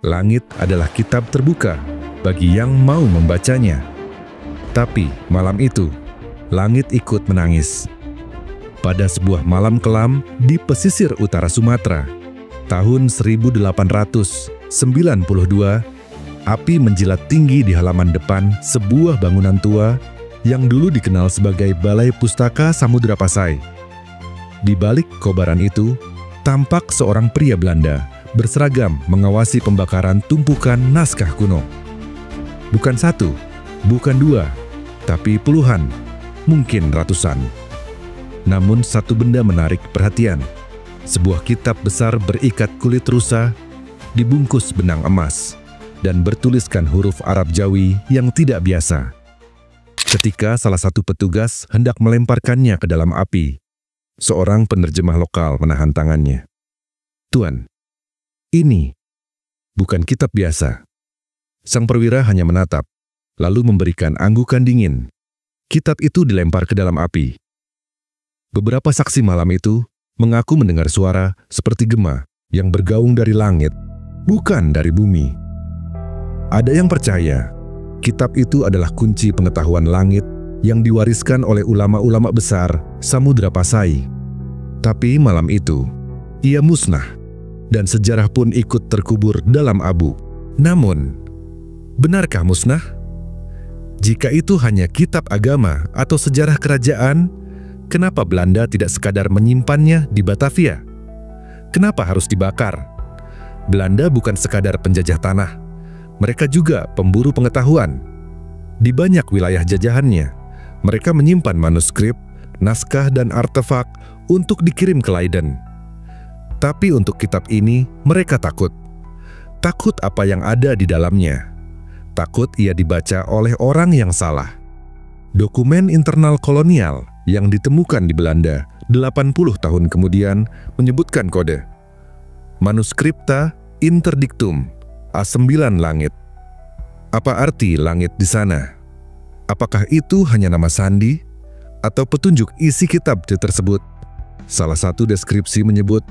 Langit adalah kitab terbuka bagi yang mau membacanya. Tapi malam itu, langit ikut menangis. Pada sebuah malam kelam di pesisir utara Sumatera, tahun 1892, api menjilat tinggi di halaman depan sebuah bangunan tua yang dulu dikenal sebagai Balai Pustaka Samudra Pasai. Di balik kobaran itu, tampak seorang pria Belanda berseragam mengawasi pembakaran tumpukan naskah kuno. Bukan satu, bukan dua, tapi puluhan, mungkin ratusan. Namun satu benda menarik perhatian. Sebuah kitab besar berikat kulit rusa, dibungkus benang emas, dan bertuliskan huruf Arab Jawi yang tidak biasa. Ketika salah satu petugas hendak melemparkannya ke dalam api, seorang penerjemah lokal menahan tangannya. "Tuan, ini bukan kitab biasa." Sang perwira hanya menatap, lalu memberikan anggukan dingin. Kitab itu dilempar ke dalam api. Beberapa saksi malam itu mengaku mendengar suara seperti gema yang bergaung dari langit, bukan dari bumi. Ada yang percaya kitab itu adalah kunci pengetahuan langit yang diwariskan oleh ulama-ulama besar Samudra Pasai. Tapi malam itu, ia musnah, dan sejarah pun ikut terkubur dalam abu. Namun, benarkah musnah? Jika itu hanya kitab agama atau sejarah kerajaan, kenapa Belanda tidak sekadar menyimpannya di Batavia? Kenapa harus dibakar? Belanda bukan sekadar penjajah tanah, mereka juga pemburu pengetahuan. Di banyak wilayah jajahannya, mereka menyimpan manuskrip, naskah, dan artefak untuk dikirim ke Leiden. Tapi untuk kitab ini, mereka takut. Takut apa yang ada di dalamnya. Takut ia dibaca oleh orang yang salah. Dokumen internal kolonial yang ditemukan di Belanda 80 tahun kemudian menyebutkan kode Manuscripta Interdictum A9 Langit. Apa arti langit di sana? Apakah itu hanya nama sandi atau petunjuk isi kitab tersebut? Salah satu deskripsi menyebut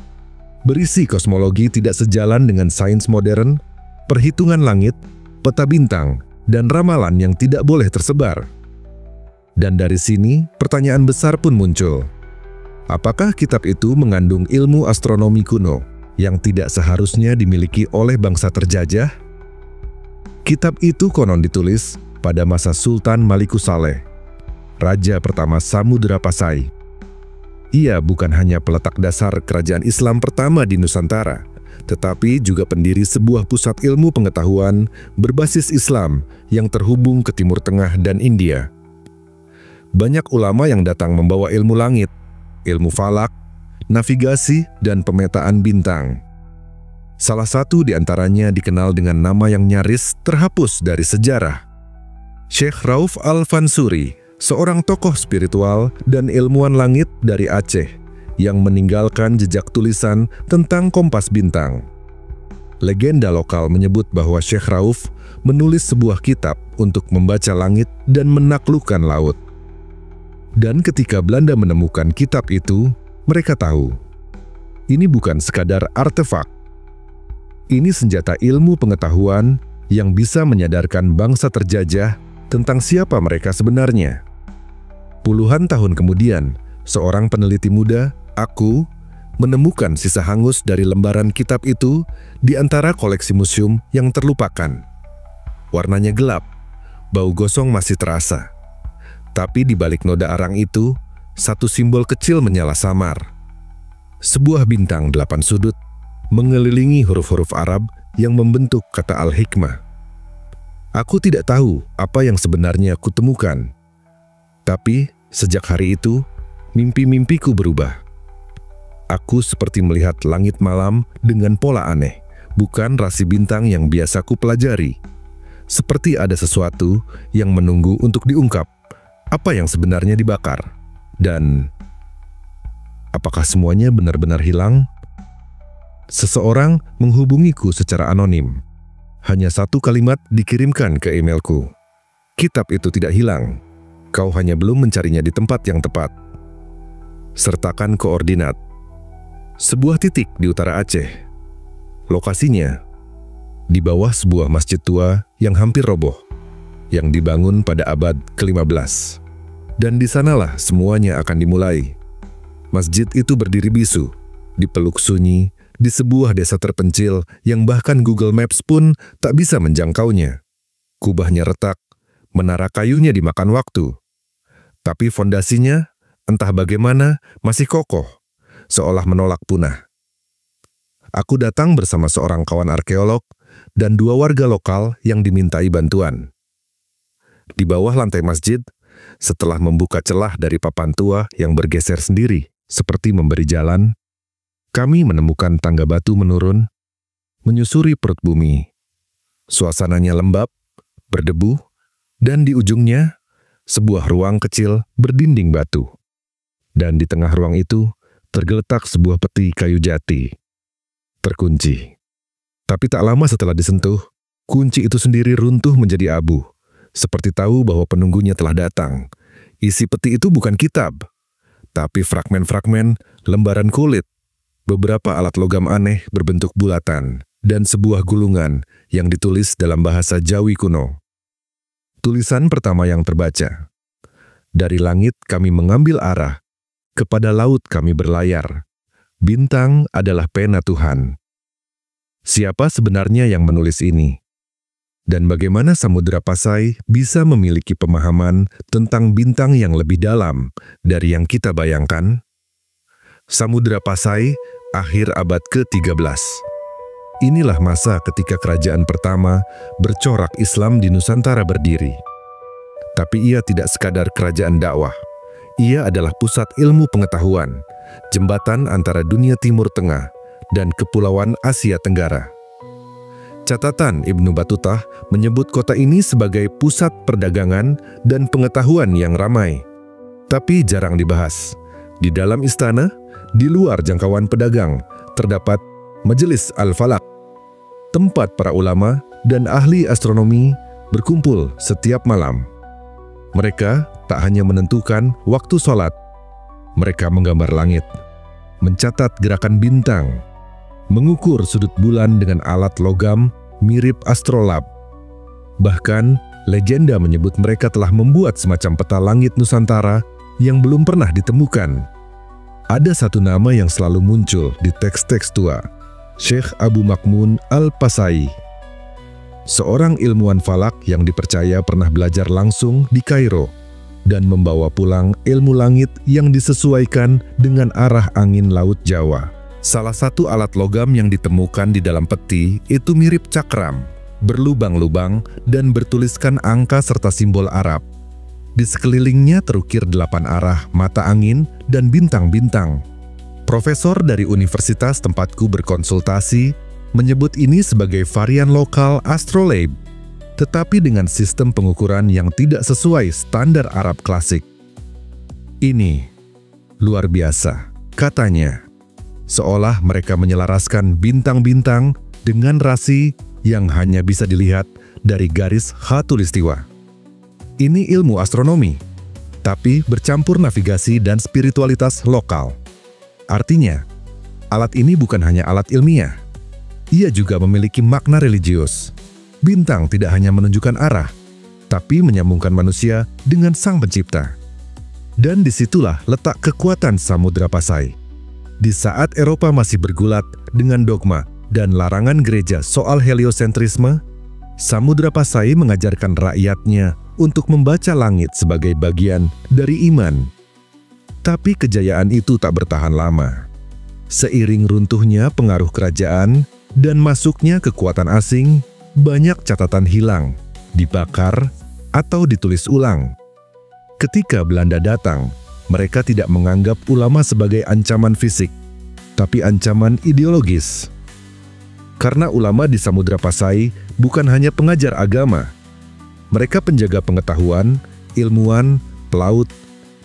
berisi kosmologi tidak sejalan dengan sains modern, perhitungan langit, peta bintang, dan ramalan yang tidak boleh tersebar. Dan dari sini, pertanyaan besar pun muncul. Apakah kitab itu mengandung ilmu astronomi kuno yang tidak seharusnya dimiliki oleh bangsa terjajah? Kitab itu konon ditulis pada masa Sultan Malikusaleh, raja pertama Samudra Pasai. Ia bukan hanya peletak dasar kerajaan Islam pertama di Nusantara, tetapi juga pendiri sebuah pusat ilmu pengetahuan berbasis Islam yang terhubung ke Timur Tengah dan India. Banyak ulama yang datang membawa ilmu langit, ilmu falak, navigasi, dan pemetaan bintang. Salah satu di antaranya dikenal dengan nama yang nyaris terhapus dari sejarah. Syekh Rauf Al-Fansuri, seorang tokoh spiritual dan ilmuwan langit dari Aceh yang meninggalkan jejak tulisan tentang kompas bintang. Legenda lokal menyebut bahwa Syekh Rauf menulis sebuah kitab untuk membaca langit dan menaklukkan laut. Dan ketika Belanda menemukan kitab itu, mereka tahu ini bukan sekadar artefak. Ini senjata ilmu pengetahuan yang bisa menyadarkan bangsa terjajah tentang siapa mereka sebenarnya. Puluhan tahun kemudian, seorang peneliti muda, aku, menemukan sisa hangus dari lembaran kitab itu di antara koleksi museum yang terlupakan. Warnanya gelap, bau gosong masih terasa. Tapi di balik noda arang itu, satu simbol kecil menyala samar. Sebuah bintang 8 sudut mengelilingi huruf-huruf Arab yang membentuk kata Al-Hikmah. Aku tidak tahu apa yang sebenarnya kutemukan. Tapi sejak hari itu, mimpi-mimpiku berubah. Aku seperti melihat langit malam dengan pola aneh, bukan rasi bintang yang biasa ku pelajari. Seperti ada sesuatu yang menunggu untuk diungkap apa yang sebenarnya dibakar. Dan apakah semuanya benar-benar hilang? Seseorang menghubungiku secara anonim. Hanya satu kalimat dikirimkan ke emailku. Kitab itu tidak hilang. Kau hanya belum mencarinya di tempat yang tepat. Sertakan koordinat. Sebuah titik di utara Aceh. Lokasinya di bawah sebuah masjid tua yang hampir roboh, yang dibangun pada abad ke-15. Dan di sanalah semuanya akan dimulai. Masjid itu berdiri bisu, di peluk sunyi, di sebuah desa terpencil yang bahkan Google Maps pun tak bisa menjangkaunya. Kubahnya retak, menara kayunya dimakan waktu. Tapi fondasinya, entah bagaimana, masih kokoh, seolah menolak punah. Aku datang bersama seorang kawan arkeolog dan 2 warga lokal yang dimintai bantuan. Di bawah lantai masjid, setelah membuka celah dari papan tua yang bergeser sendiri, seperti memberi jalan, kami menemukan tangga batu menurun, menyusuri perut bumi. Suasananya lembab, berdebu, dan di ujungnya, sebuah ruang kecil berdinding batu. Dan di tengah ruang itu, tergeletak sebuah peti kayu jati, terkunci. Tapi tak lama setelah disentuh, kunci itu sendiri runtuh menjadi abu, seperti tahu bahwa penunggunya telah datang. Isi peti itu bukan kitab, tapi fragmen-fragmen lembaran kulit, beberapa alat logam aneh berbentuk bulatan, dan sebuah gulungan yang ditulis dalam bahasa Jawi kuno. Tulisan pertama yang terbaca, "Dari langit kami mengambil arah, kepada laut kami berlayar. Bintang adalah pena Tuhan." Siapa sebenarnya yang menulis ini? Dan bagaimana Samudra Pasai bisa memiliki pemahaman tentang bintang yang lebih dalam dari yang kita bayangkan? Samudra Pasai, akhir abad ke-13. Inilah masa ketika kerajaan pertama bercorak Islam di Nusantara berdiri. Tapi ia tidak sekadar kerajaan dakwah. Ia adalah pusat ilmu pengetahuan, jembatan antara dunia Timur Tengah dan Kepulauan Asia Tenggara. Catatan Ibnu Battuta menyebut kota ini sebagai pusat perdagangan dan pengetahuan yang ramai. Tapi jarang dibahas. Di dalam istana, di luar jangkauan pedagang, terdapat Majelis Al-Falak, tempat para ulama dan ahli astronomi berkumpul setiap malam. Mereka tak hanya menentukan waktu sholat, mereka menggambar langit, mencatat gerakan bintang, mengukur sudut bulan dengan alat logam mirip astrolab. Bahkan, legenda menyebut mereka telah membuat semacam peta langit Nusantara yang belum pernah ditemukan. Ada satu nama yang selalu muncul di teks-teks tua, Syekh Abu Makmun Al-Pasai, seorang ilmuwan falak yang dipercaya pernah belajar langsung di Kairo dan membawa pulang ilmu langit yang disesuaikan dengan arah angin Laut Jawa. Salah satu alat logam yang ditemukan di dalam peti itu mirip cakram, berlubang-lubang dan bertuliskan angka serta simbol Arab. Di sekelilingnya terukir 8 arah mata angin dan bintang-bintang. Profesor dari universitas tempatku berkonsultasi menyebut ini sebagai varian lokal astrolabe, tetapi dengan sistem pengukuran yang tidak sesuai standar Arab klasik. Ini luar biasa, katanya. Seolah mereka menyelaraskan bintang-bintang dengan rasi yang hanya bisa dilihat dari garis khatulistiwa. Ini ilmu astronomi, tapi bercampur navigasi dan spiritualitas lokal. Artinya, alat ini bukan hanya alat ilmiah, ia juga memiliki makna religius. Bintang tidak hanya menunjukkan arah, tapi menyambungkan manusia dengan Sang Pencipta. Dan disitulah letak kekuatan Samudra Pasai. Di saat Eropa masih bergulat dengan dogma dan larangan gereja soal heliosentrisme, Samudra Pasai mengajarkan rakyatnya untuk membaca langit sebagai bagian dari iman. Tapi kejayaan itu tak bertahan lama. Seiring runtuhnya pengaruh kerajaan dan masuknya kekuatan asing, banyak catatan hilang, dibakar, atau ditulis ulang. Ketika Belanda datang, mereka tidak menganggap ulama sebagai ancaman fisik, tapi ancaman ideologis. Karena ulama di Samudra Pasai bukan hanya pengajar agama, mereka penjaga pengetahuan, ilmuwan, pelaut,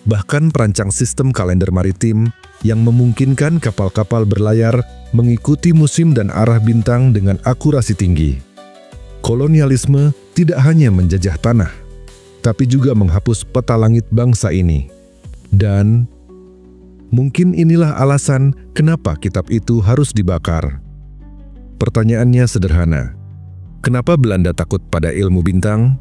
bahkan perancang sistem kalender maritim yang memungkinkan kapal-kapal berlayar mengikuti musim dan arah bintang dengan akurasi tinggi. Kolonialisme tidak hanya menjajah tanah, tapi juga menghapus peta langit bangsa ini. Dan mungkin inilah alasan kenapa kitab itu harus dibakar. Pertanyaannya sederhana, Kenapa Belanda takut pada ilmu bintang?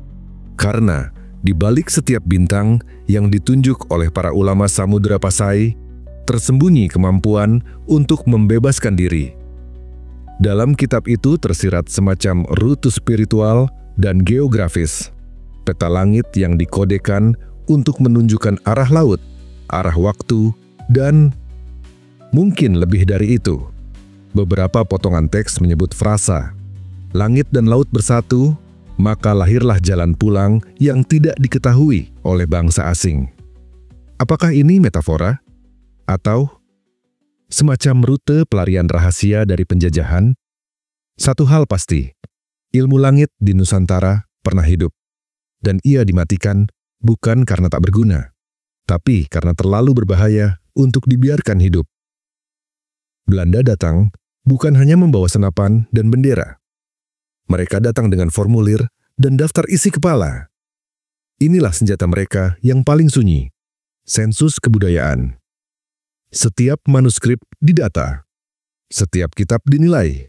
Karena di balik setiap bintang yang ditunjuk oleh para ulama Samudra Pasai, tersembunyi kemampuan untuk membebaskan diri. Dalam kitab itu tersirat semacam rute spiritual dan geografis, peta langit yang dikodekan untuk menunjukkan arah laut, arah waktu, dan mungkin lebih dari itu. Beberapa potongan teks menyebut frasa, langit dan laut bersatu, maka lahirlah jalan pulang yang tidak diketahui oleh bangsa asing. Apakah ini metafora? Atau semacam rute pelarian rahasia dari penjajahan? Satu hal pasti, ilmu langit di Nusantara pernah hidup, dan ia dimatikan bukan karena tak berguna, tapi karena terlalu berbahaya untuk dibiarkan hidup. Belanda datang bukan hanya membawa senapan dan bendera. Mereka datang dengan formulir dan daftar isi kepala. Inilah senjata mereka yang paling sunyi, sensus kebudayaan. Setiap manuskrip didata, setiap kitab dinilai,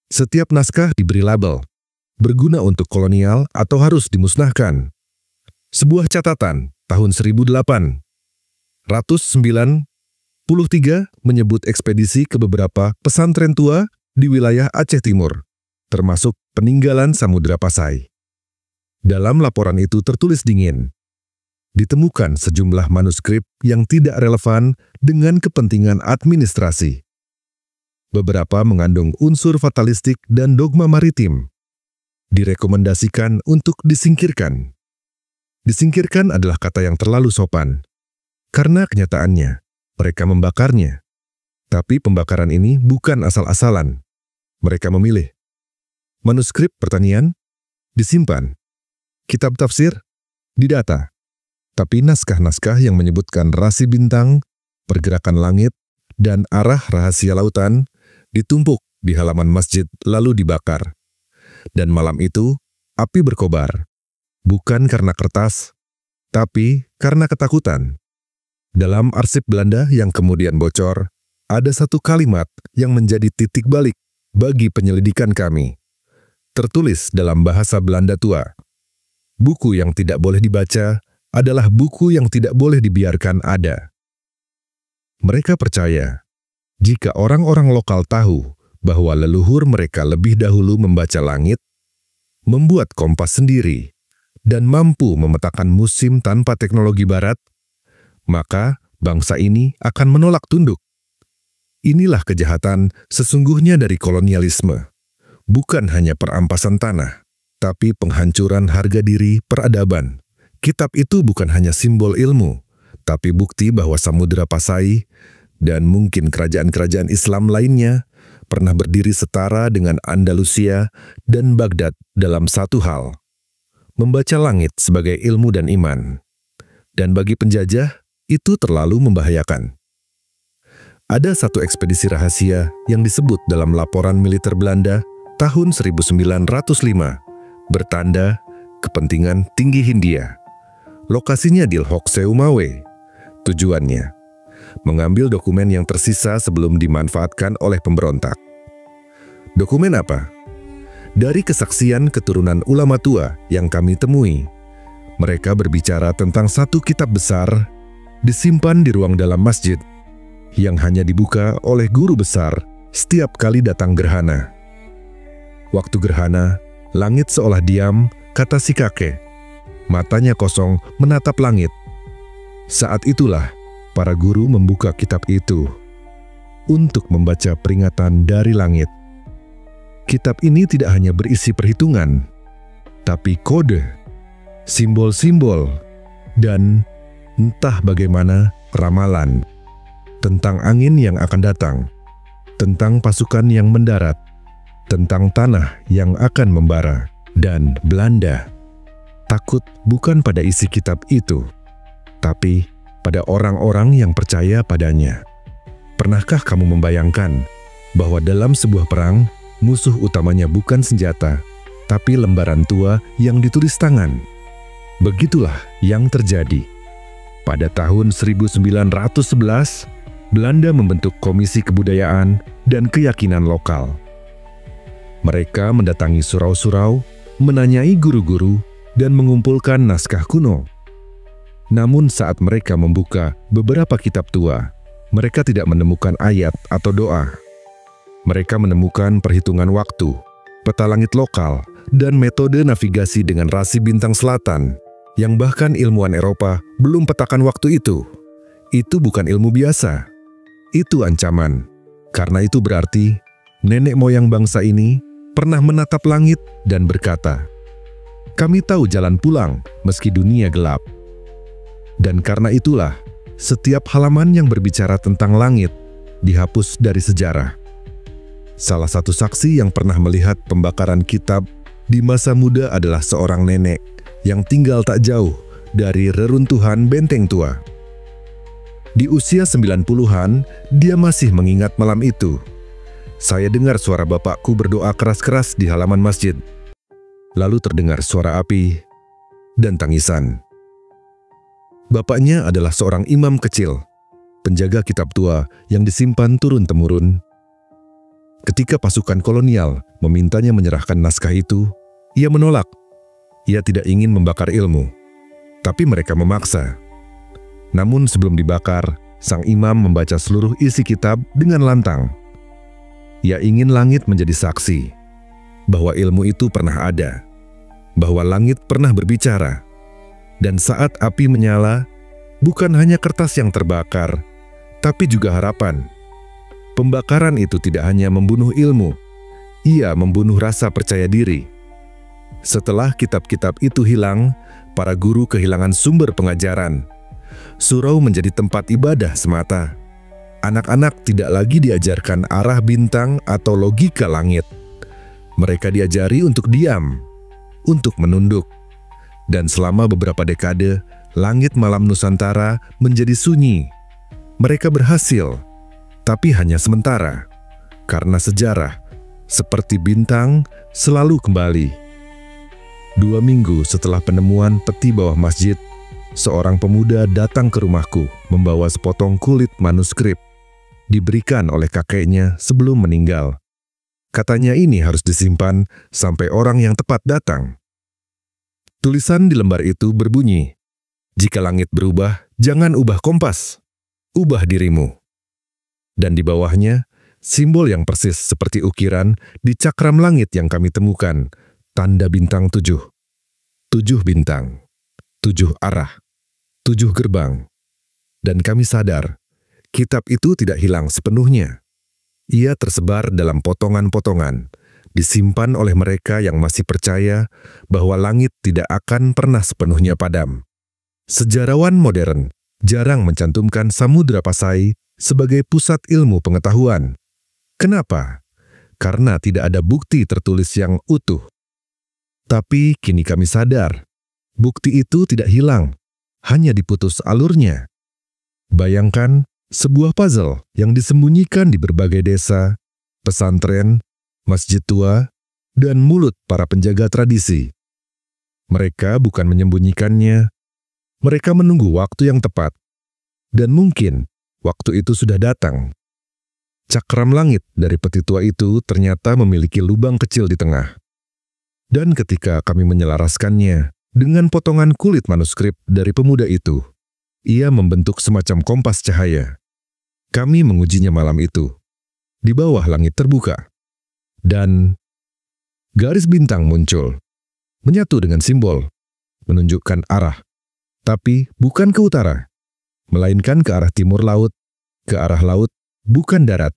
setiap naskah diberi label, berguna untuk kolonial atau harus dimusnahkan. Sebuah catatan tahun 1893 menyebut ekspedisi ke beberapa pesantren tua di wilayah Aceh Timur, termasuk peninggalan Samudra Pasai. Dalam laporan itu tertulis dingin, ditemukan sejumlah manuskrip yang tidak relevan dengan kepentingan administrasi. Beberapa mengandung unsur fatalistik dan dogma maritim. Direkomendasikan untuk disingkirkan. Disingkirkan adalah kata yang terlalu sopan, karena kenyataannya mereka membakarnya. Tapi pembakaran ini bukan asal-asalan. Mereka memilih. Manuskrip pertanian disimpan. Kitab tafsir didata. Tapi naskah-naskah yang menyebutkan rasi bintang, pergerakan langit, dan arah rahasia lautan ditumpuk di halaman masjid lalu dibakar. Dan malam itu, api berkobar. Bukan karena kertas, tapi karena ketakutan. Dalam arsip Belanda yang kemudian bocor, ada satu kalimat yang menjadi titik balik bagi penyelidikan kami. Tertulis dalam bahasa Belanda tua. Buku yang tidak boleh dibaca adalah buku yang tidak boleh dibiarkan ada. Mereka percaya, jika orang-orang lokal tahu bahwa leluhur mereka lebih dahulu membaca langit, membuat kompas sendiri, dan mampu memetakan musim tanpa teknologi barat, maka bangsa ini akan menolak tunduk. Inilah kejahatan sesungguhnya dari kolonialisme. Bukan hanya perampasan tanah, tapi penghancuran harga diri peradaban. Kitab itu bukan hanya simbol ilmu, tapi bukti bahwa Samudra Pasai dan mungkin kerajaan-kerajaan Islam lainnya pernah berdiri setara dengan Andalusia dan Baghdad dalam satu hal, membaca langit sebagai ilmu dan iman. Dan bagi penjajah, itu terlalu membahayakan. Ada satu ekspedisi rahasia yang disebut dalam laporan militer Belanda tahun 1905, bertanda kepentingan tinggi Hindia. Lokasinya di Hokseumawe. Tujuannya, mengambil dokumen yang tersisa sebelum dimanfaatkan oleh pemberontak. Dokumen apa? Dari kesaksian keturunan ulama tua yang kami temui, mereka berbicara tentang satu kitab besar disimpan di ruang dalam masjid yang hanya dibuka oleh guru besar setiap kali datang gerhana. Waktu gerhana, langit seolah diam, kata si kakek. Matanya kosong menatap langit. Saat itulah para guru membuka kitab itu untuk membaca peringatan dari langit. Kitab ini tidak hanya berisi perhitungan, tapi kode, simbol-simbol, dan entah bagaimana ramalan tentang angin yang akan datang, tentang pasukan yang mendarat, tentang tanah yang akan membara. Dan Belanda takut bukan pada isi kitab itu, tapi pada orang-orang yang percaya padanya. Pernahkah kamu membayangkan bahwa dalam sebuah perang, musuh utamanya bukan senjata, tapi lembaran tua yang ditulis tangan? Begitulah yang terjadi. Pada tahun 1911, Belanda membentuk Komisi Kebudayaan dan Keyakinan Lokal. Mereka mendatangi surau-surau, menanyai guru-guru, dan mengumpulkan naskah kuno. Namun saat mereka membuka beberapa kitab tua, mereka tidak menemukan ayat atau doa. Mereka menemukan perhitungan waktu, peta langit lokal, dan metode navigasi dengan rasi bintang selatan, yang bahkan ilmuwan Eropa belum petakan waktu itu. Itu bukan ilmu biasa. Itu ancaman. Karena itu berarti nenek moyang bangsa ini pernah menatap langit dan berkata, "Kami tahu jalan pulang meski dunia gelap." Dan karena itulah, setiap halaman yang berbicara tentang langit dihapus dari sejarah. Salah satu saksi yang pernah melihat pembakaran kitab di masa muda adalah seorang nenek yang tinggal tak jauh dari reruntuhan benteng tua. Di usia 90-an, dia masih mengingat malam itu. Saya dengar suara bapakku berdoa keras-keras di halaman masjid. Lalu terdengar suara api dan tangisan. Bapaknya adalah seorang imam kecil, penjaga kitab tua yang disimpan turun-temurun. Ketika pasukan kolonial memintanya menyerahkan naskah itu, ia menolak. Ia tidak ingin membakar ilmu, tapi mereka memaksa. Namun sebelum dibakar, sang imam membaca seluruh isi kitab dengan lantang. Ia ingin langit menjadi saksi bahwa ilmu itu pernah ada, bahwa langit pernah berbicara. Dan saat api menyala, bukan hanya kertas yang terbakar, tapi juga harapan. Pembakaran itu tidak hanya membunuh ilmu, ia membunuh rasa percaya diri. Setelah kitab-kitab itu hilang, para guru kehilangan sumber pengajaran. Surau menjadi tempat ibadah semata. Anak-anak tidak lagi diajarkan arah bintang atau logika langit. Mereka diajari untuk diam, untuk menunduk. Dan selama beberapa dekade, langit malam Nusantara menjadi sunyi. Mereka berhasil, tapi hanya sementara. Karena sejarah, seperti bintang, selalu kembali. 2 minggu setelah penemuan peti bawah masjid, seorang pemuda datang ke rumahku membawa sepotong kulit manuskrip. Diberikan oleh kakeknya sebelum meninggal. Katanya ini harus disimpan sampai orang yang tepat datang. Tulisan di lembar itu berbunyi, "Jika langit berubah, jangan ubah kompas, ubah dirimu." Dan di bawahnya, simbol yang persis seperti ukiran di cakram langit yang kami temukan, tanda bintang 7. 7 bintang, 7 arah, 7 gerbang. Dan kami sadar, kitab itu tidak hilang sepenuhnya. Ia tersebar dalam potongan-potongan, disimpan oleh mereka yang masih percaya bahwa langit tidak akan pernah sepenuhnya padam. Sejarawan modern jarang mencantumkan Samudra Pasai sebagai pusat ilmu pengetahuan. Kenapa? Karena tidak ada bukti tertulis yang utuh. Tapi kini kami sadar, bukti itu tidak hilang, hanya diputus alurnya. Bayangkan sebuah puzzle yang disembunyikan di berbagai desa, pesantren, masjid tua, dan mulut para penjaga tradisi. Mereka bukan menyembunyikannya, mereka menunggu waktu yang tepat. Dan mungkin waktu itu sudah datang. Cakram langit dari peti tua itu ternyata memiliki lubang kecil di tengah. Dan ketika kami menyelaraskannya dengan potongan kulit manuskrip dari pemuda itu, ia membentuk semacam kompas cahaya. Kami mengujinya malam itu. Di bawah langit terbuka. Dan garis bintang muncul, menyatu dengan simbol, menunjukkan arah. Tapi bukan ke utara, melainkan ke arah timur laut, ke arah laut, bukan darat.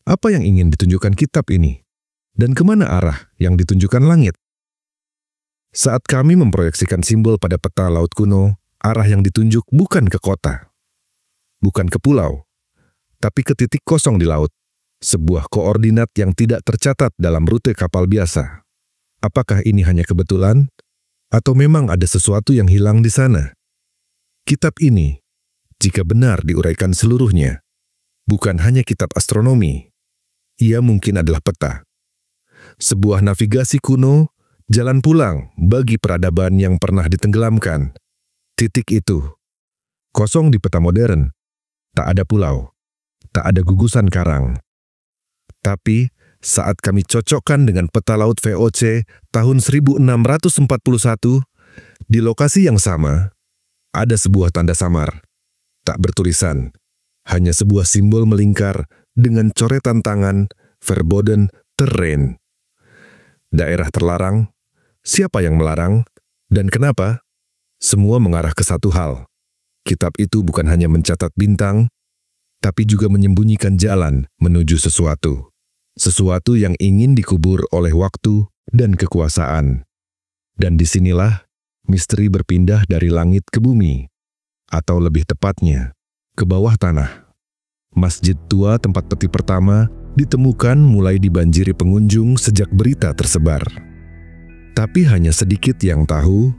Apa yang ingin ditunjukkan kitab ini? Dan kemana arah yang ditunjukkan langit? Saat kami memproyeksikan simbol pada peta laut kuno, arah yang ditunjuk bukan ke kota, bukan ke pulau, tapi ke titik kosong di laut, sebuah koordinat yang tidak tercatat dalam rute kapal biasa. Apakah ini hanya kebetulan? Atau memang ada sesuatu yang hilang di sana? Kitab ini, jika benar diuraikan seluruhnya, bukan hanya kitab astronomi. Ia mungkin adalah peta. Sebuah navigasi kuno, jalan pulang bagi peradaban yang pernah ditenggelamkan. Titik itu, kosong di peta modern, tak ada pulau, tak ada gugusan karang. Tapi saat kami cocokkan dengan peta laut VOC tahun 1641, di lokasi yang sama, ada sebuah tanda samar, tak bertulisan, hanya sebuah simbol melingkar dengan coretan tangan verboden terrain. Daerah terlarang, siapa yang melarang, dan kenapa? Semua mengarah ke satu hal. Kitab itu bukan hanya mencatat bintang, tapi juga menyembunyikan jalan menuju sesuatu. Sesuatu yang ingin dikubur oleh waktu dan kekuasaan. Dan disinilah misteri berpindah dari langit ke bumi, atau lebih tepatnya, ke bawah tanah. Masjid tua tempat peti pertama ditemukan mulai dibanjiri pengunjung sejak berita tersebar. Tapi hanya sedikit yang tahu,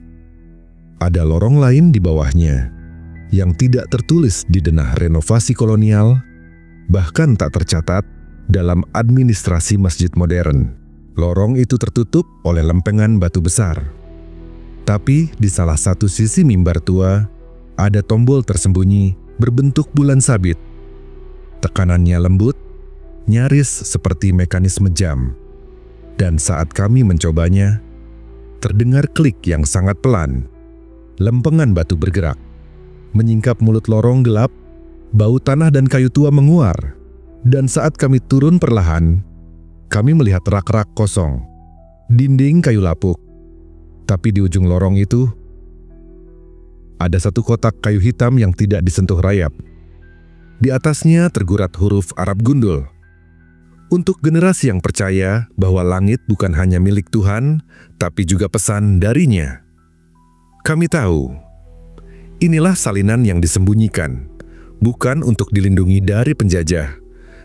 ada lorong lain di bawahnya, yang tidak tertulis di denah renovasi kolonial, bahkan tak tercatat dalam administrasi masjid modern. Lorong itu tertutup oleh lempengan batu besar. Tapi di salah satu sisi mimbar tua, ada tombol tersembunyi berbentuk bulan sabit. Tekanannya lembut, nyaris seperti mekanisme jam. Dan saat kami mencobanya, terdengar klik yang sangat pelan. Lempengan batu bergerak, menyingkap mulut lorong gelap, bau tanah dan kayu tua menguar. Dan saat kami turun perlahan, kami melihat rak-rak kosong, dinding kayu lapuk. Tapi di ujung lorong itu, ada satu kotak kayu hitam yang tidak disentuh rayap. Di atasnya tergurat huruf Arab gundul. Untuk generasi yang percaya bahwa langit bukan hanya milik Tuhan, tapi juga pesan darinya. Kami tahu, inilah salinan yang disembunyikan, bukan untuk dilindungi dari penjajah,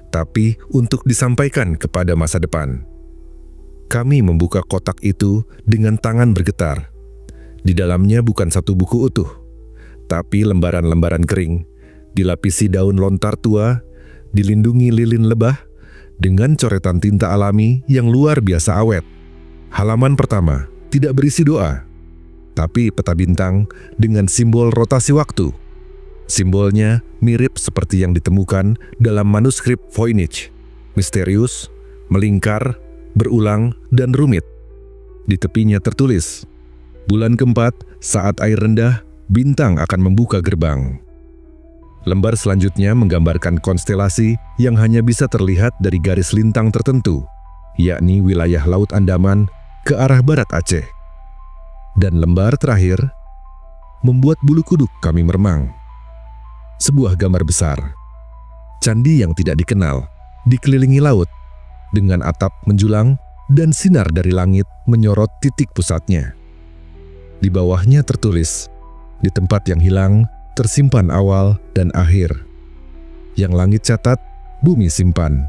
tapi untuk disampaikan kepada masa depan. Kami membuka kotak itu dengan tangan bergetar. Di dalamnya bukan satu buku utuh, tapi lembaran-lembaran kering, dilapisi daun lontar tua, dilindungi lilin lebah, dengan coretan tinta alami yang luar biasa awet. Halaman pertama tidak berisi doa, tapi peta bintang dengan simbol rotasi waktu. Simbolnya mirip seperti yang ditemukan dalam manuskrip Voynich, misterius, melingkar, berulang, dan rumit. Di tepinya tertulis, bulan keempat, saat air rendah, bintang akan membuka gerbang. Lembar selanjutnya menggambarkan konstelasi yang hanya bisa terlihat dari garis lintang tertentu, yakni wilayah Laut Andaman ke arah barat Aceh. Dan lembar terakhir membuat bulu kuduk kami meremang. Sebuah gambar besar, candi yang tidak dikenal, dikelilingi laut, dengan atap menjulang dan sinar dari langit menyorot titik pusatnya. Di bawahnya tertulis, di tempat yang hilang, tersimpan awal dan akhir. Yang langit catat, bumi simpan.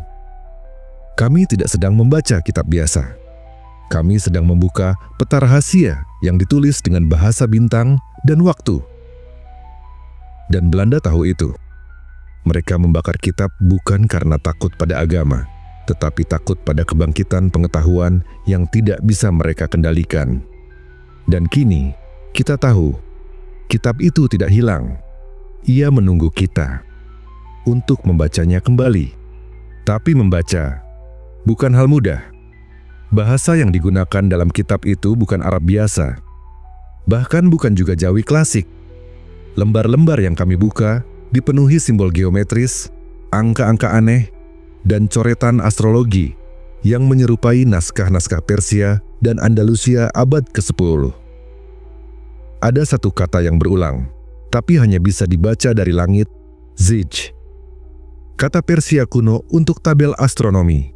Kami tidak sedang membaca kitab biasa. Kami sedang membuka peta rahasia yang ditulis dengan bahasa bintang dan waktu. Dan Belanda tahu itu. Mereka membakar kitab bukan karena takut pada agama, tetapi takut pada kebangkitan pengetahuan yang tidak bisa mereka kendalikan. Dan kini, kita tahu, kitab itu tidak hilang. Ia menunggu kita untuk membacanya kembali. Tapi membaca bukan hal mudah. Bahasa yang digunakan dalam kitab itu bukan Arab biasa. Bahkan bukan juga Jawi klasik. Lembar-lembar yang kami buka dipenuhi simbol geometris, angka-angka aneh, dan coretan astrologi yang menyerupai naskah-naskah Persia dan Andalusia abad ke-10. Ada satu kata yang berulang, tapi hanya bisa dibaca dari langit, Zij. Kata Persia kuno untuk tabel astronomi.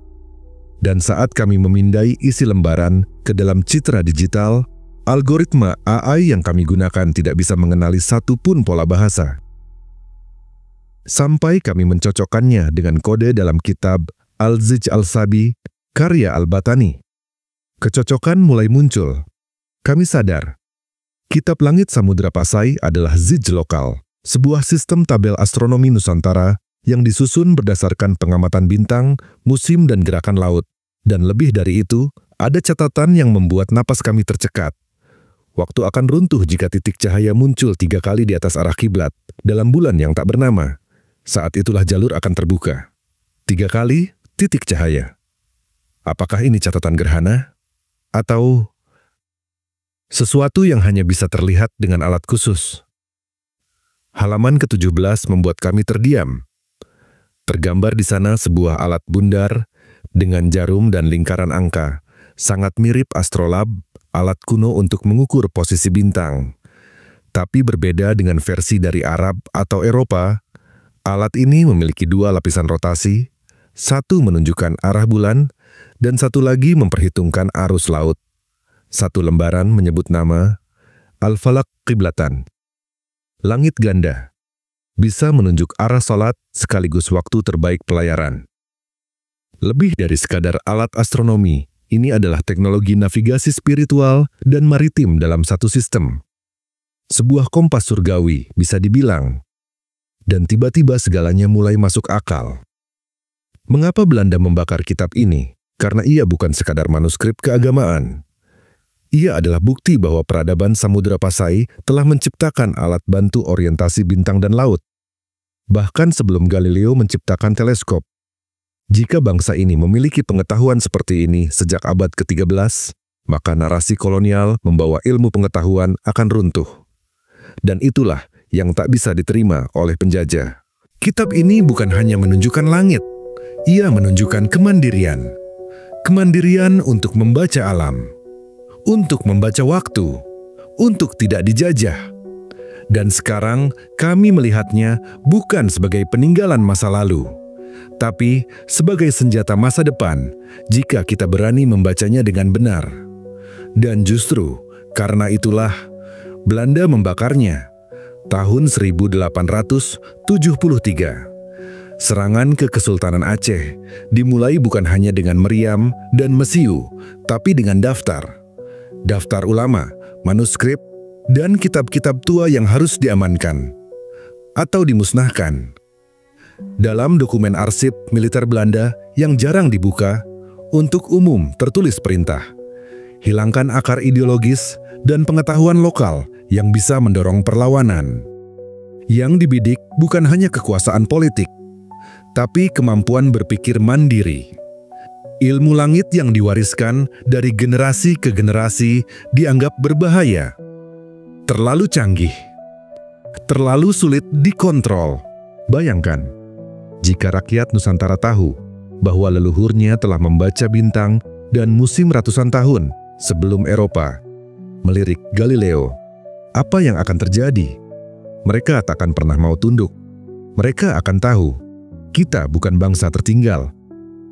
Dan saat kami memindai isi lembaran ke dalam citra digital, algoritma AI yang kami gunakan tidak bisa mengenali satu pun pola bahasa. Sampai kami mencocokkannya dengan kode dalam kitab Al-Zij Al-Sabi, karya Al-Batani. Kecocokan mulai muncul. Kami sadar, kitab Langit Samudra Pasai adalah Zij lokal, sebuah sistem tabel astronomi Nusantara yang disusun berdasarkan pengamatan bintang, musim, dan gerakan laut. Dan lebih dari itu, ada catatan yang membuat napas kami tercekat. Waktu akan runtuh jika titik cahaya muncul 3 kali di atas arah kiblat dalam bulan yang tak bernama. Saat itulah jalur akan terbuka. 3 kali titik cahaya. Apakah ini catatan gerhana? Atau sesuatu yang hanya bisa terlihat dengan alat khusus? Halaman ke-17 membuat kami terdiam. Tergambar di sana sebuah alat bundar dengan jarum dan lingkaran angka, sangat mirip astrolab, alat kuno untuk mengukur posisi bintang. Tapi berbeda dengan versi dari Arab atau Eropa, alat ini memiliki dua lapisan rotasi, satu menunjukkan arah bulan, dan satu lagi memperhitungkan arus laut. Satu lembaran menyebut nama Al-Falaq Qiblatan. Langit ganda, bisa menunjuk arah salat sekaligus waktu terbaik pelayaran. Lebih dari sekadar alat astronomi, ini adalah teknologi navigasi spiritual dan maritim dalam satu sistem. Sebuah kompas surgawi bisa dibilang. Dan tiba-tiba segalanya mulai masuk akal. Mengapa Belanda membakar kitab ini? Karena ia bukan sekadar manuskrip keagamaan. Ia adalah bukti bahwa peradaban Samudra Pasai telah menciptakan alat bantu orientasi bintang dan laut. Bahkan sebelum Galileo menciptakan teleskop. Jika bangsa ini memiliki pengetahuan seperti ini sejak abad ke-13, maka narasi kolonial membawa ilmu pengetahuan akan runtuh. Dan itulah yang tak bisa diterima oleh penjajah. Kitab ini bukan hanya menunjukkan langit, ia menunjukkan kemandirian. Kemandirian untuk membaca alam. Untuk membaca waktu, untuk tidak dijajah. Dan sekarang kami melihatnya bukan sebagai peninggalan masa lalu, tapi sebagai senjata masa depan jika kita berani membacanya dengan benar. Dan justru karena itulah Belanda membakarnya. Tahun 1873, serangan ke Kesultanan Aceh dimulai bukan hanya dengan meriam dan mesiu, tapi dengan daftar ulama, manuskrip, dan kitab-kitab tua yang harus diamankan atau dimusnahkan. Dalam dokumen arsip militer Belanda yang jarang dibuka, untuk umum tertulis perintah, hilangkan akar ideologis dan pengetahuan lokal yang bisa mendorong perlawanan. Yang dibidik bukan hanya kekuasaan politik, tapi kemampuan berpikir mandiri. Ilmu langit yang diwariskan dari generasi ke generasi dianggap berbahaya, terlalu canggih, terlalu sulit dikontrol. Bayangkan, jika rakyat Nusantara tahu bahwa leluhurnya telah membaca bintang dan musim ratusan tahun sebelum Eropa, melirik Galileo, apa yang akan terjadi? Mereka takkan pernah mau tunduk. Mereka akan tahu, kita bukan bangsa tertinggal.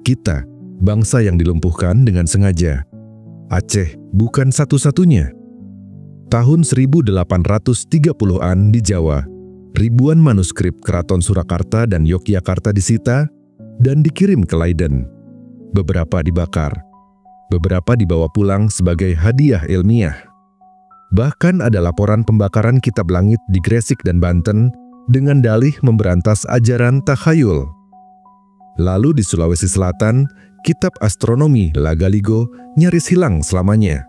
Kita bangsa yang dilumpuhkan dengan sengaja. Aceh bukan satu-satunya. Tahun 1830-an di Jawa, ribuan manuskrip Keraton Surakarta dan Yogyakarta disita dan dikirim ke Leiden. Beberapa dibakar, beberapa dibawa pulang sebagai hadiah ilmiah. Bahkan ada laporan pembakaran kitab langit di Gresik dan Banten dengan dalih memberantas ajaran takhayul. Lalu di Sulawesi Selatan, kitab astronomi Lagaligo nyaris hilang selamanya.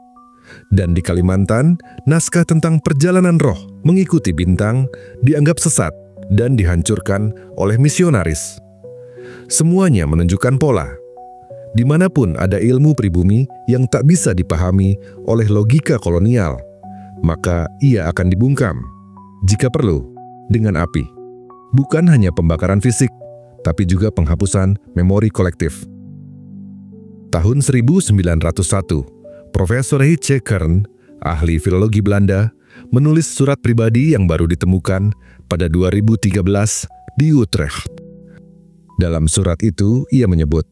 Dan di Kalimantan, naskah tentang perjalanan roh mengikuti bintang dianggap sesat dan dihancurkan oleh misionaris. Semuanya menunjukkan pola. Dimanapun ada ilmu pribumi yang tak bisa dipahami oleh logika kolonial, maka ia akan dibungkam, jika perlu, dengan api. Bukan hanya pembakaran fisik, tapi juga penghapusan memori kolektif. Tahun 1901, Profesor H.C. Kern, ahli filologi Belanda, menulis surat pribadi yang baru ditemukan pada 2013 di Utrecht. Dalam surat itu, ia menyebut,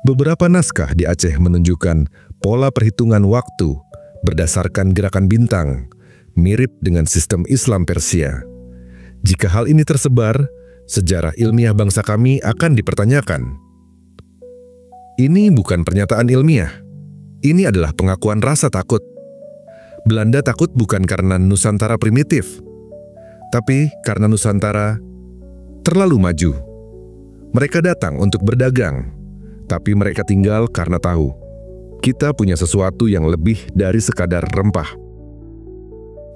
beberapa naskah di Aceh menunjukkan pola perhitungan waktu berdasarkan gerakan bintang, mirip dengan sistem Islam Persia. Jika hal ini tersebar, sejarah ilmiah bangsa kami akan dipertanyakan. Ini bukan pernyataan ilmiah. Ini adalah pengakuan rasa takut. Belanda takut bukan karena Nusantara primitif, tapi karena Nusantara terlalu maju. Mereka datang untuk berdagang, tapi mereka tinggal karena tahu kita punya sesuatu yang lebih dari sekadar rempah.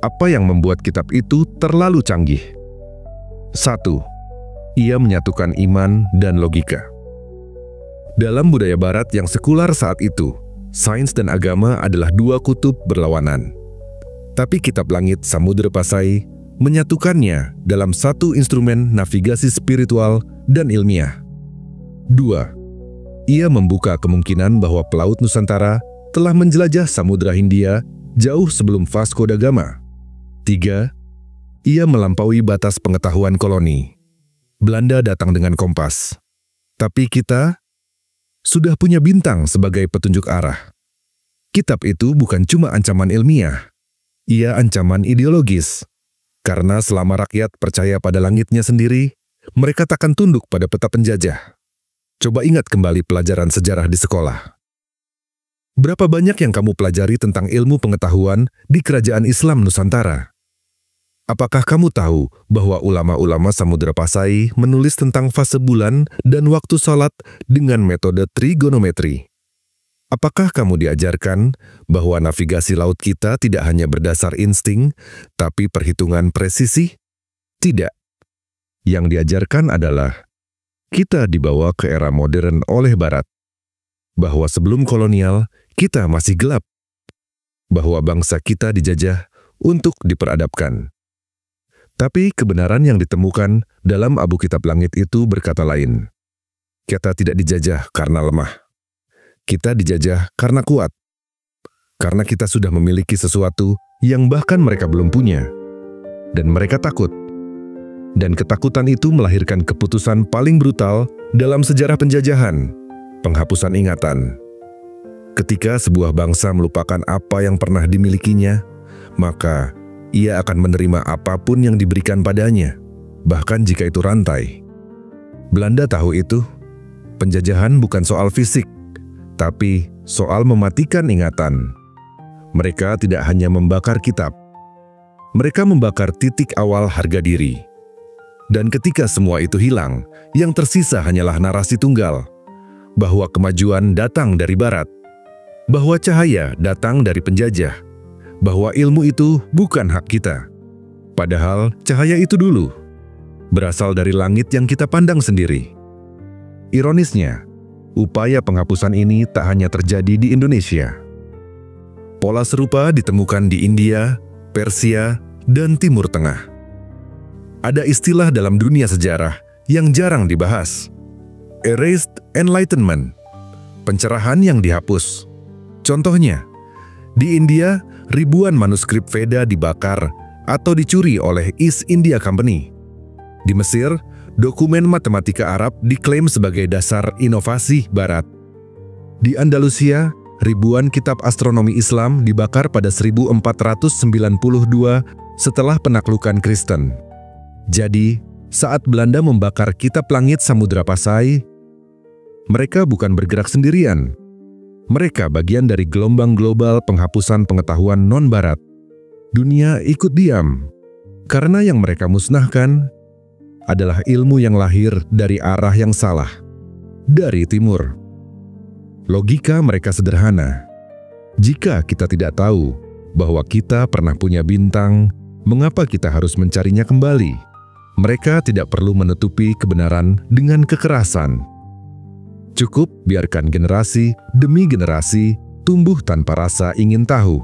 Apa yang membuat kitab itu terlalu canggih? 1. Ia menyatukan iman dan logika. Dalam budaya barat yang sekular saat itu, sains dan agama adalah dua kutub berlawanan. Tapi kitab langit Samudra Pasai menyatukannya dalam satu instrumen navigasi spiritual dan ilmiah. 2. Ia membuka kemungkinan bahwa pelaut Nusantara telah menjelajah Samudra Hindia jauh sebelum Vasco da Gama. 3. Ia melampaui batas pengetahuan koloni. Belanda datang dengan kompas. Tapi kita sudah punya bintang sebagai petunjuk arah. Kitab itu bukan cuma ancaman ilmiah, ia ancaman ideologis. Karena selama rakyat percaya pada langitnya sendiri, mereka takkan tunduk pada peta penjajah. Coba ingat kembali pelajaran sejarah di sekolah. Berapa banyak yang kamu pelajari tentang ilmu pengetahuan di Kerajaan Islam Nusantara? Apakah kamu tahu bahwa ulama-ulama Samudra Pasai menulis tentang fase bulan dan waktu salat dengan metode trigonometri? Apakah kamu diajarkan bahwa navigasi laut kita tidak hanya berdasar insting, tapi perhitungan presisi? Tidak. Yang diajarkan adalah kita dibawa ke era modern oleh Barat. Bahwa sebelum kolonial, kita masih gelap. Bahwa bangsa kita dijajah untuk diperadabkan. Tapi kebenaran yang ditemukan dalam Abu Kitab Langit itu berkata lain. Kita tidak dijajah karena lemah. Kita dijajah karena kuat. Karena kita sudah memiliki sesuatu yang bahkan mereka belum punya. Dan mereka takut. Dan ketakutan itu melahirkan keputusan paling brutal dalam sejarah penjajahan, penghapusan ingatan. Ketika sebuah bangsa melupakan apa yang pernah dimilikinya, maka ia akan menerima apapun yang diberikan padanya, bahkan jika itu rantai. Belanda tahu itu. Penjajahan bukan soal fisik, tapi soal mematikan ingatan. Mereka tidak hanya membakar kitab, mereka membakar titik awal harga diri. Dan ketika semua itu hilang, yang tersisa hanyalah narasi tunggal, bahwa kemajuan datang dari Barat, bahwa cahaya datang dari penjajah, bahwa ilmu itu bukan hak kita. Padahal cahaya itu dulu berasal dari langit yang kita pandang sendiri. Ironisnya, upaya penghapusan ini tak hanya terjadi di Indonesia. Pola serupa ditemukan di India, Persia, dan Timur Tengah. Ada istilah dalam dunia sejarah yang jarang dibahas. Erased Enlightenment, pencerahan yang dihapus. Contohnya, di India, ribuan manuskrip Veda dibakar atau dicuri oleh East India Company. Di Mesir, dokumen matematika Arab diklaim sebagai dasar inovasi Barat. Di Andalusia, ribuan kitab astronomi Islam dibakar pada 1492 setelah penaklukan Kristen. Jadi, saat Belanda membakar kitab langit Samudra Pasai, mereka bukan bergerak sendirian. Mereka bagian dari gelombang global penghapusan pengetahuan non-Barat. Dunia ikut diam, karena yang mereka musnahkan adalah ilmu yang lahir dari arah yang salah, dari timur. Logika mereka sederhana. Jika kita tidak tahu bahwa kita pernah punya bintang, mengapa kita harus mencarinya kembali? Mereka tidak perlu menutupi kebenaran dengan kekerasan. Cukup biarkan generasi demi generasi tumbuh tanpa rasa ingin tahu.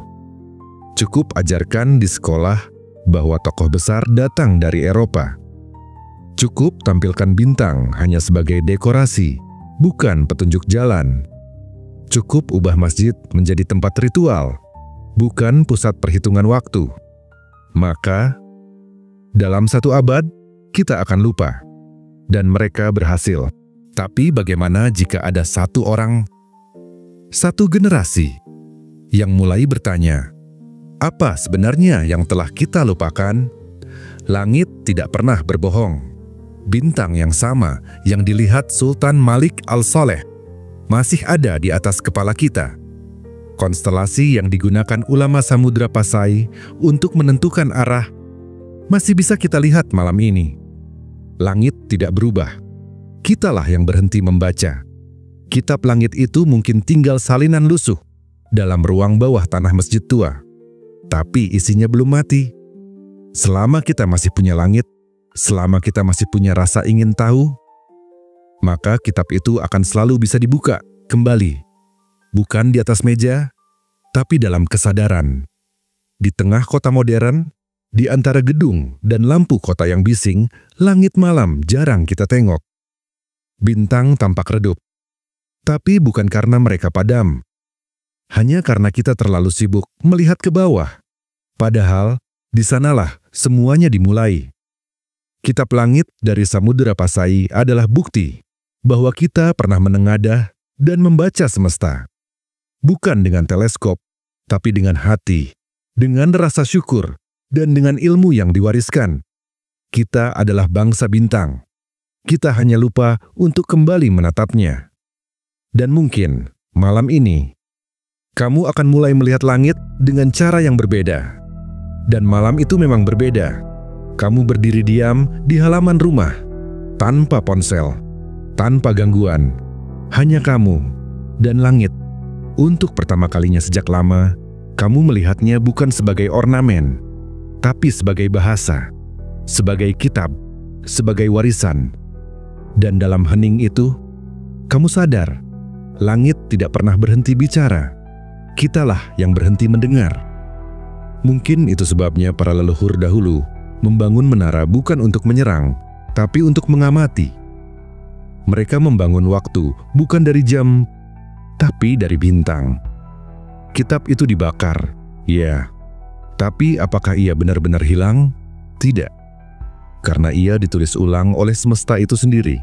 Cukup ajarkan di sekolah bahwa tokoh besar datang dari Eropa. Cukup tampilkan bintang hanya sebagai dekorasi, bukan petunjuk jalan. Cukup ubah masjid menjadi tempat ritual, bukan pusat perhitungan waktu. Maka, dalam satu abad, kita akan lupa. Dan mereka berhasil. Tapi bagaimana jika ada satu orang, satu generasi, yang mulai bertanya, apa sebenarnya yang telah kita lupakan? Langit tidak pernah berbohong. Bintang yang sama yang dilihat Sultan Malik Al-Saleh masih ada di atas kepala kita. Konstelasi yang digunakan ulama Samudra Pasai untuk menentukan arah masih bisa kita lihat malam ini. Langit tidak berubah. Kitalah yang berhenti membaca. Kitab langit itu mungkin tinggal salinan lusuh dalam ruang bawah tanah masjid tua. Tapi isinya belum mati. Selama kita masih punya langit, selama kita masih punya rasa ingin tahu, maka kitab itu akan selalu bisa dibuka kembali. Bukan di atas meja, tapi dalam kesadaran. Di tengah kota modern, di antara gedung dan lampu kota yang bising, langit malam jarang kita tengok. Bintang tampak redup. Tapi bukan karena mereka padam. Hanya karena kita terlalu sibuk melihat ke bawah. Padahal, di sanalah semuanya dimulai. Kitab langit dari Samudera Pasai adalah bukti bahwa kita pernah menengadah dan membaca semesta. Bukan dengan teleskop, tapi dengan hati, dengan rasa syukur, dan dengan ilmu yang diwariskan. Kita adalah bangsa bintang. Kita hanya lupa untuk kembali menatapnya. Dan mungkin malam ini, kamu akan mulai melihat langit dengan cara yang berbeda. Dan malam itu memang berbeda. Kamu berdiri diam di halaman rumah, tanpa ponsel, tanpa gangguan. Hanya kamu dan langit. Untuk pertama kalinya sejak lama, kamu melihatnya bukan sebagai ornamen, tapi sebagai bahasa, sebagai kitab, sebagai warisan. Dan dalam hening itu, kamu sadar, langit tidak pernah berhenti bicara. Kitalah yang berhenti mendengar. Mungkin itu sebabnya para leluhur dahulu membangun menara bukan untuk menyerang, tapi untuk mengamati. Mereka membangun waktu bukan dari jam, tapi dari bintang. Kitab itu dibakar, ya. Tapi apakah ia benar-benar hilang? Tidak. Karena ia ditulis ulang oleh semesta itu sendiri.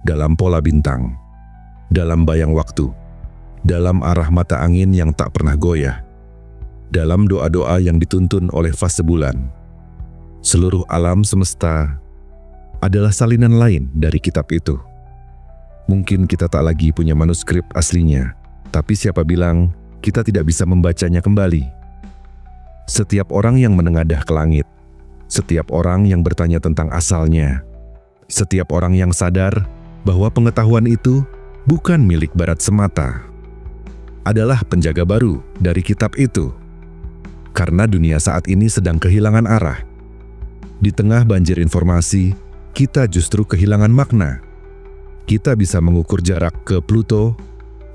Dalam pola bintang, dalam bayang waktu, dalam arah mata angin yang tak pernah goyah, dalam doa-doa yang dituntun oleh fase bulan. Seluruh alam semesta adalah salinan lain dari kitab itu. Mungkin kita tak lagi punya manuskrip aslinya, tapi siapa bilang kita tidak bisa membacanya kembali? Setiap orang yang menengadah ke langit, setiap orang yang bertanya tentang asalnya, setiap orang yang sadar bahwa pengetahuan itu bukan milik barat semata, adalah penjaga baru dari kitab itu. Karena dunia saat ini sedang kehilangan arah. Di tengah banjir informasi, kita justru kehilangan makna. Kita bisa mengukur jarak ke Pluto,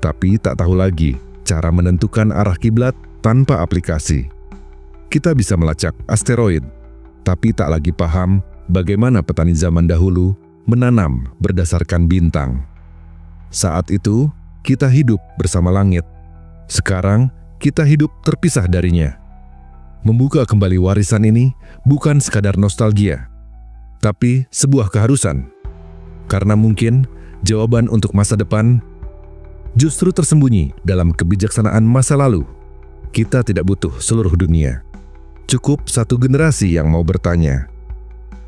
tapi tak tahu lagi cara menentukan arah kiblat tanpa aplikasi. Kita bisa melacak asteroid, tapi tak lagi paham bagaimana petani zaman dahulu menanam berdasarkan bintang. Saat itu, kita hidup bersama langit. Sekarang, kita hidup terpisah darinya. Membuka kembali warisan ini bukan sekadar nostalgia, tapi sebuah keharusan. Karena mungkin jawaban untuk masa depan justru tersembunyi dalam kebijaksanaan masa lalu. Kita tidak butuh seluruh dunia. Cukup satu generasi yang mau bertanya,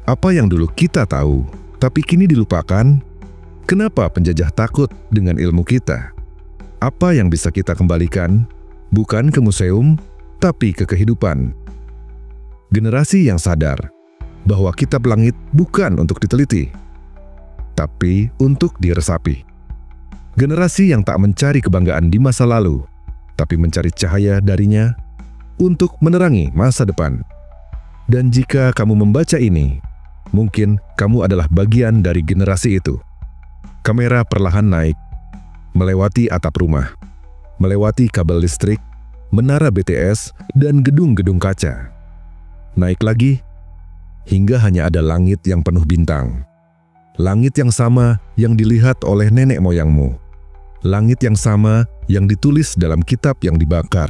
apa yang dulu kita tahu, tapi kini dilupakan? Kenapa penjajah takut dengan ilmu kita? Apa yang bisa kita kembalikan? Bukan ke museum, tapi ke kehidupan. Generasi yang sadar bahwa kitab langit bukan untuk diteliti, tapi untuk diresapi. Generasi yang tak mencari kebanggaan di masa lalu, tapi mencari cahaya darinya untuk menerangi masa depan. Dan jika kamu membaca ini, mungkin kamu adalah bagian dari generasi itu. Kamera perlahan naik, melewati atap rumah, melewati kabel listrik, menara BTS, dan gedung-gedung kaca. Naik lagi, hingga hanya ada langit yang penuh bintang. Langit yang sama yang dilihat oleh nenek moyangmu. Langit yang sama yang ditulis dalam kitab yang dibakar.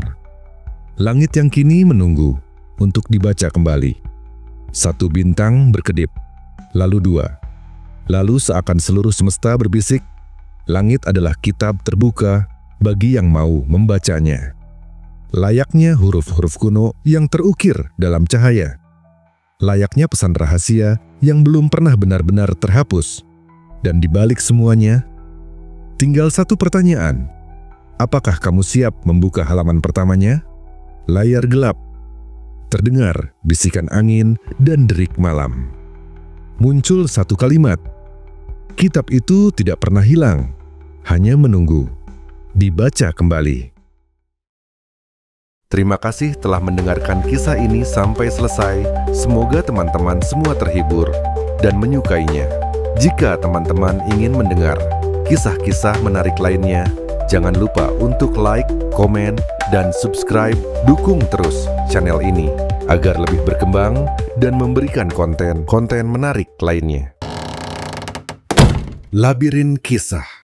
Langit yang kini menunggu untuk dibaca kembali. Satu bintang berkedip, lalu dua. Lalu seakan seluruh semesta berbisik, langit adalah kitab terbuka bagi yang mau membacanya. Layaknya huruf-huruf kuno yang terukir dalam cahaya. Layaknya pesan rahasia yang belum pernah benar-benar terhapus. Dan di balik semuanya, tinggal satu pertanyaan. Apakah kamu siap membuka halaman pertamanya? Layar gelap. Terdengar bisikan angin dan derik malam. Muncul satu kalimat. Kitab itu tidak pernah hilang, hanya menunggu dibaca kembali. Terima kasih telah mendengarkan kisah ini sampai selesai. Semoga teman-teman semua terhibur dan menyukainya. Jika teman-teman ingin mendengar kisah-kisah menarik lainnya, jangan lupa untuk like, komen, dan subscribe. Dukung terus channel ini agar lebih berkembang dan memberikan konten-konten menarik lainnya. Labirin Kisah.